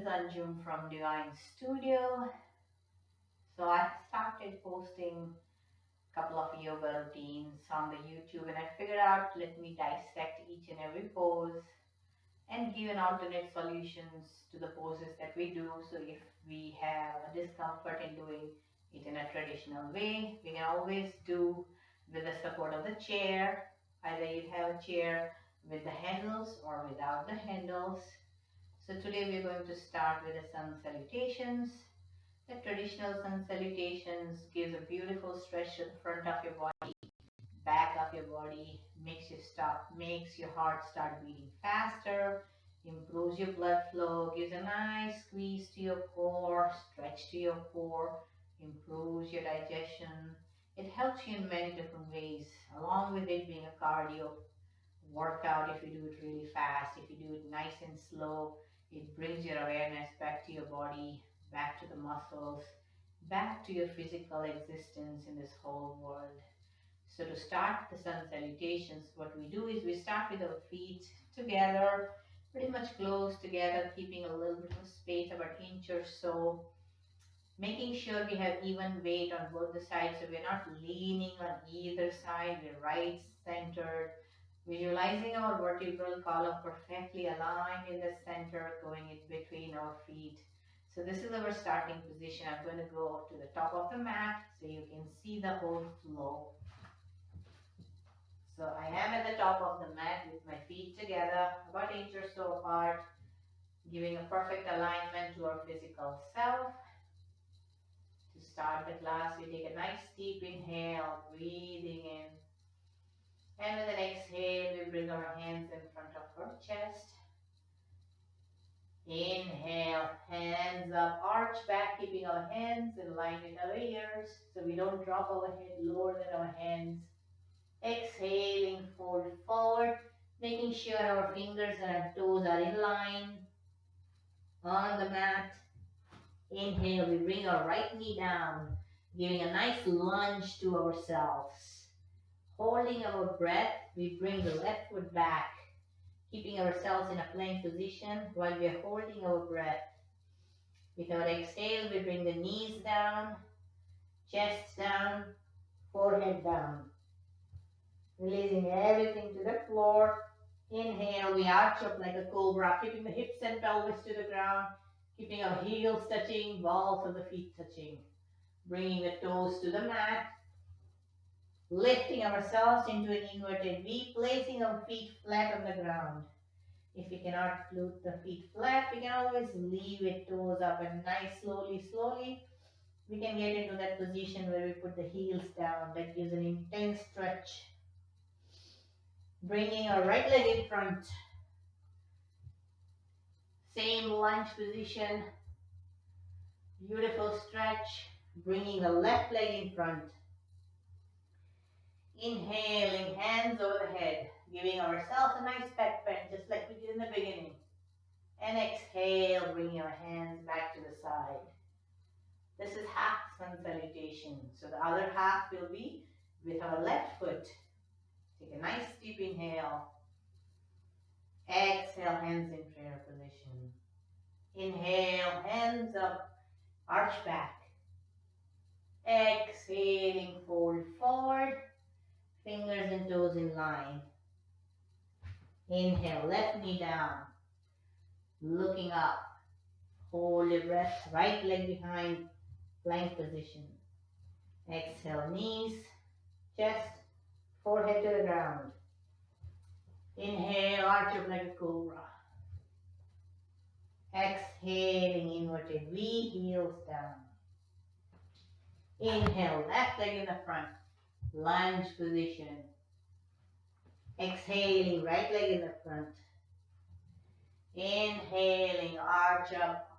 Anjum from Divine Studio. So I started posting a couple of yoga routines on the YouTube and I figured out let me dissect each and every pose and give an alternate solutions to the poses that we do. So if we have a discomfort in doing it in a traditional way, we can always do with the support of the chair. Either you have a chair with the handles or without the handles. So today we're going to start with the sun salutations. The traditional sun salutations gives a beautiful stretch to the front of your body, back of your body, makes your heart start beating faster, improves your blood flow, gives a nice squeeze to your core, stretch to your core, improves your digestion. It helps you in many different ways, along with it being a cardio workout. If you do it really fast, if you do it nice and slow, it brings your awareness back to your body, back to the muscles, back to your physical existence in this whole world. So to start the sun salutations, what we do is we start with our feet together, pretty much close together, keeping a little bit of space, about inch or so, making sure we have even weight on both the sides, so we're not leaning on either side, we're right centered, visualizing our vertebral column perfectly aligned in the center, going in between our feet. So this is our starting position. I'm going to go up to the top of the mat so you can see the whole flow. So I am at the top of the mat with my feet together, about an inch or so apart, giving a perfect alignment to our physical self. To start the class, we take a nice deep inhale, breathing in. And with an exhale, we bring our hands in front of our chest. Inhale, hands up, arch back, keeping our hands in line with our ears so we don't drop our head lower than our hands. Exhaling, fold forward, making sure our fingers and our toes are in line on the mat. Inhale, we bring our right knee down, giving a nice lunge to ourselves. Holding our breath, we bring the left foot back, keeping ourselves in a plank position while we are holding our breath. With our exhale, we bring the knees down, chest down, forehead down. Releasing everything to the floor. Inhale, we arch up like a cobra, keeping the hips and pelvis to the ground, keeping our heels touching, balls of the feet touching. Bringing the toes to the mat, lifting ourselves into an inverted V, placing our feet flat on the ground. If we cannot put the feet flat, we can always leave it toes up and nice, slowly, we can get into that position where we put the heels down. That gives an intense stretch. Bringing our right leg in front. Same lunge position. Beautiful stretch. Bringing the left leg in front. Inhaling, hands over the head. Giving ourselves a nice back bend, just like we did in the beginning. And exhale, bringing our hands back to the side. This is half sun salutation. So the other half will be with our left foot. Take a nice deep inhale. Exhale, hands in prayer position. Inhale, hands up, arch back. Exhaling, fold forward, fingers and toes in line. Inhale, left knee down, looking up. Hold your breath, right leg behind, plank position. Exhale, knees, chest, forehead to the ground. Inhale, arch up like a cobra. Exhaling, inverted V, heels down. Inhale, left leg in the front, lunge position. Exhaling, right leg in the front. Inhaling, arch up.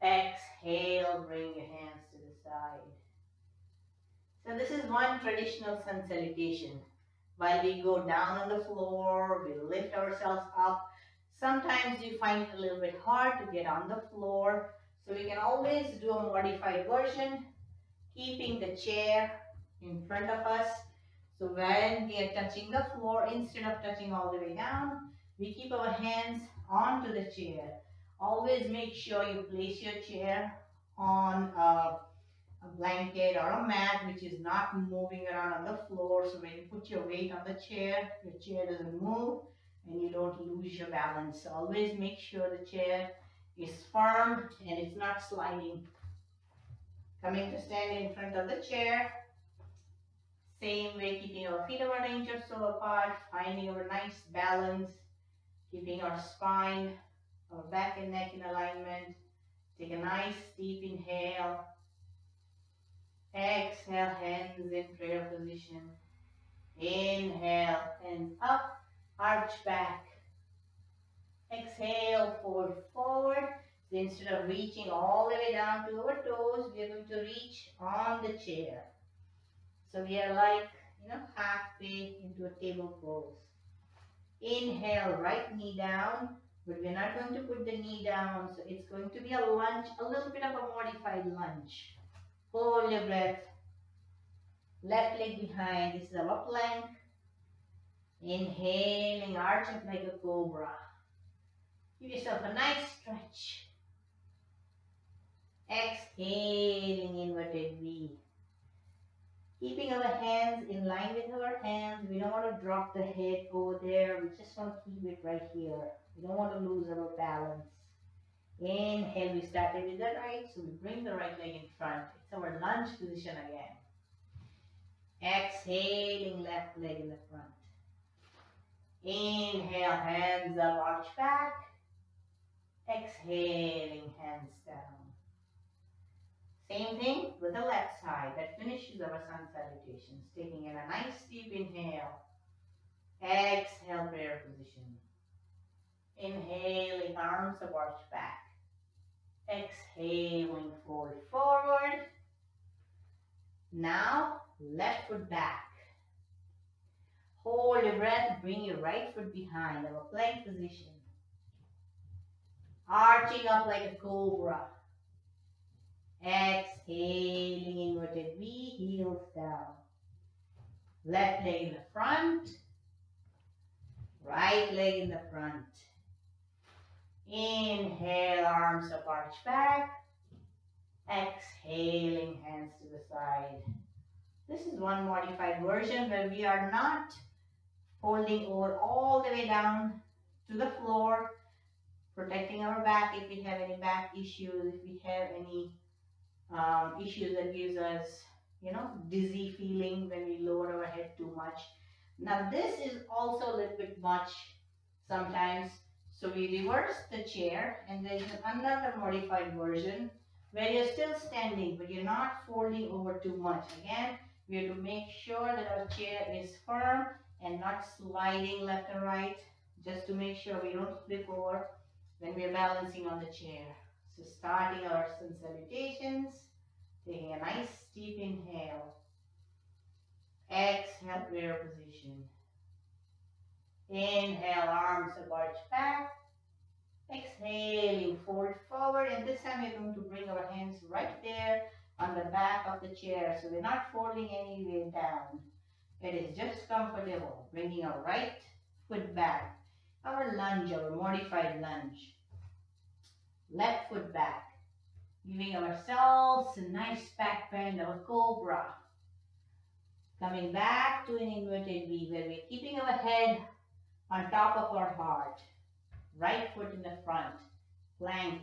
Exhale, bring your hands to the side. So this is one traditional sun salutation. While we go down on the floor, we lift ourselves up. Sometimes you find it a little bit hard to get on the floor. So we can always do a modified version, keeping the chair in front of us. So when we are touching the floor, instead of touching all the way down, we keep our hands onto the chair. Always make sure you place your chair on a blanket or a mat which is not moving around on the floor. So when you put your weight on the chair, your chair doesn't move and you don't lose your balance. So always make sure the chair is firm and it's not sliding. Coming to stand in front of the chair, same way, keeping our feet about an inch or so apart, finding our nice balance, keeping our spine, our back and neck in alignment. Take a nice deep inhale. Exhale, hands in prayer position. Inhale, hands up, arch back. Exhale, fold forward. So instead of reaching all the way down to our toes, we are going to reach on the chair. So we are like, halfway into a table pose. Inhale, right knee down, but we're not going to put the knee down. So it's going to be a lunge, a little bit of a modified lunge. Hold your breath. Left leg behind. This is our plank. Inhaling, arch up like a cobra. Give yourself a nice stretch. Exhaling, inverted V. Keeping our hands in line with our hands. We don't want to drop the head over there. We just want to keep it right here. We don't want to lose our balance. Inhale, we started with the right, so we bring the right leg in front. It's our lunge position again. Exhaling, left leg in the front. Inhale, hands up, arch back. Exhaling, hands down. Same thing with the left side. That finishes our sun salutations. Taking in a nice deep inhale. Exhale, prayer position. Inhaling, arms up, arch back. Exhaling, fold forward. Now, left foot back. Hold your breath, bring your right foot behind, our plank position. Arching up like a cobra. Exhaling, inverted V, heels down. Left leg in the front, right leg in the front. Inhale, arms up, arch back. Exhaling, hands to the side. This is one modified version where we are not folding over all the way down to the floor, protecting our back if we have any back issues, if we have any issues that gives us, dizzy feeling when we lower our head too much. Now this is also a little bit much sometimes. So we reverse the chair and there's another modified version where you're still standing but you're not folding over too much. Again, we have to make sure that our chair is firm and not sliding left and right, just to make sure we don't flip over when we're balancing on the chair. So starting our sun salutations, taking a nice deep inhale. Exhale, prayer position. Inhale, arms up, arch back. Exhaling, fold forward, and this time we're going to bring our hands right there on the back of the chair. So we're not folding any way down. It is just comfortable. Bringing our right foot back. Our lunge, our modified lunge. Left foot back. Giving ourselves a nice back bend, our cobra. Coming back to an inverted V where we're keeping our head on top of our heart. Right foot in the front. Plank.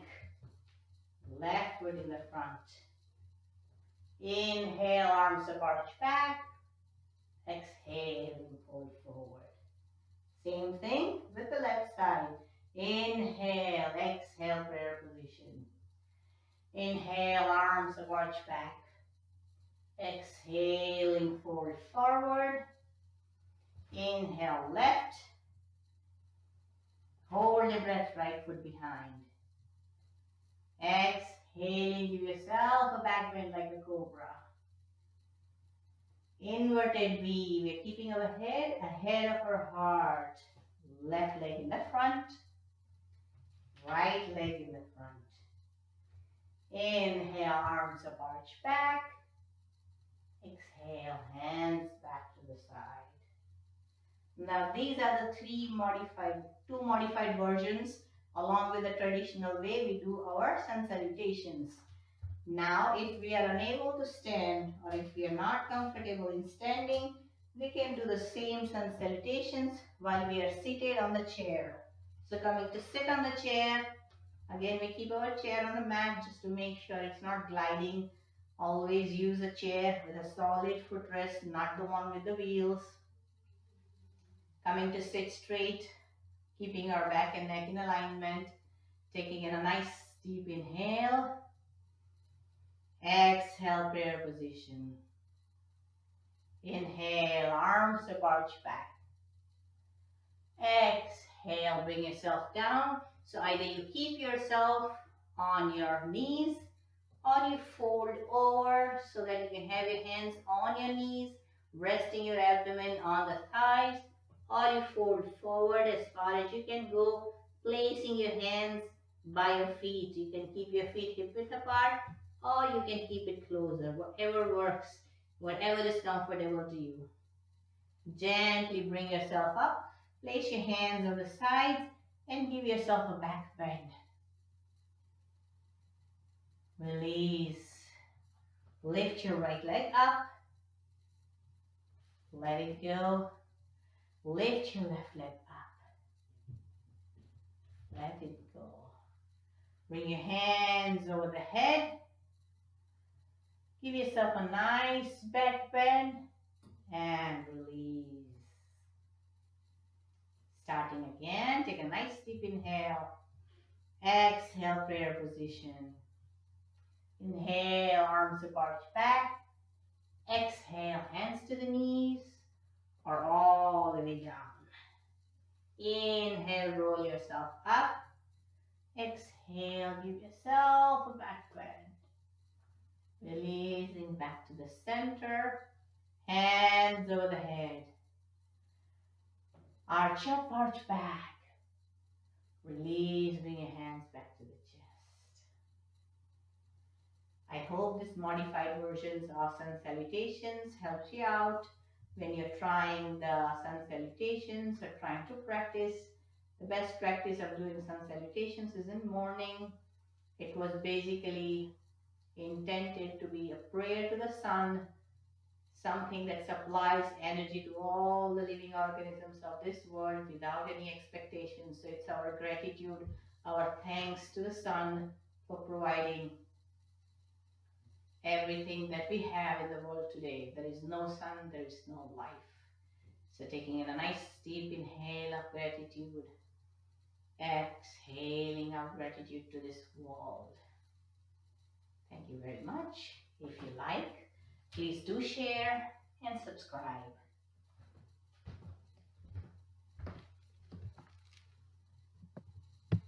Left foot in the front. Inhale, arms up, arch back. Exhale, fold forward. Same thing with the left side. Inhale, exhale, prayer position. Inhale, arms up, arch back. Exhaling, fold forward. Inhale, left. Hold your breath, right foot behind. Exhaling, give yourself a back bend like a cobra. Inverted V, we're keeping our head ahead of our heart. Left leg in the front, right leg in the front. Inhale, arms up, arch back. Exhale, hands back to the side. Now these are the two modified versions along with the traditional way we do our sun salutations. Now, if we are unable to stand or if we are not comfortable in standing, we can do the same sun salutations while we are seated on the chair. So coming to sit on the chair, again we keep our chair on the mat just to make sure it's not gliding. Always use a chair with a solid footrest, not the one with the wheels. Coming to sit straight, keeping our back and neck in alignment, taking in a nice deep inhale. Exhale, prayer position. Inhale, arms to arch back. Exhale, bring yourself down. So either you keep yourself on your knees or you fold over so that you can have your hands on your knees, resting your abdomen on the thighs, or you fold forward as far as you can go, placing your hands by your feet. You can keep your feet hip width apart or you can keep it closer, whatever works, whatever is comfortable to you. Gently bring yourself up, place your hands on the sides and give yourself a back bend. Release. Lift your right leg up. Let it go. Lift your left leg up. Let it go. Bring your hands over the head. Give yourself a nice back bend and release. Starting again, take a nice deep inhale. Exhale, prayer position. Inhale, arms arch back. Exhale, hands to the knees or all the way down. Inhale, roll yourself up. Exhale, give yourself a back bend. Releasing back to the center. Hands over the head. Arch up, arch back. Release, bring your hands back to the chest. I hope this modified versions of sun salutations helps you out when you're trying the sun salutations or trying to practice. The best practice of doing sun salutations is in morning. It was basically intended to be a prayer to the sun, something that supplies energy to all the living organisms of this world without any expectations. So it's our gratitude, our thanks to the sun for providing everything that we have in the world today. There is no sun, there is no life. So taking in a nice deep inhale of gratitude, exhaling our gratitude to this world. Thank you very much. If you like, please do share and subscribe.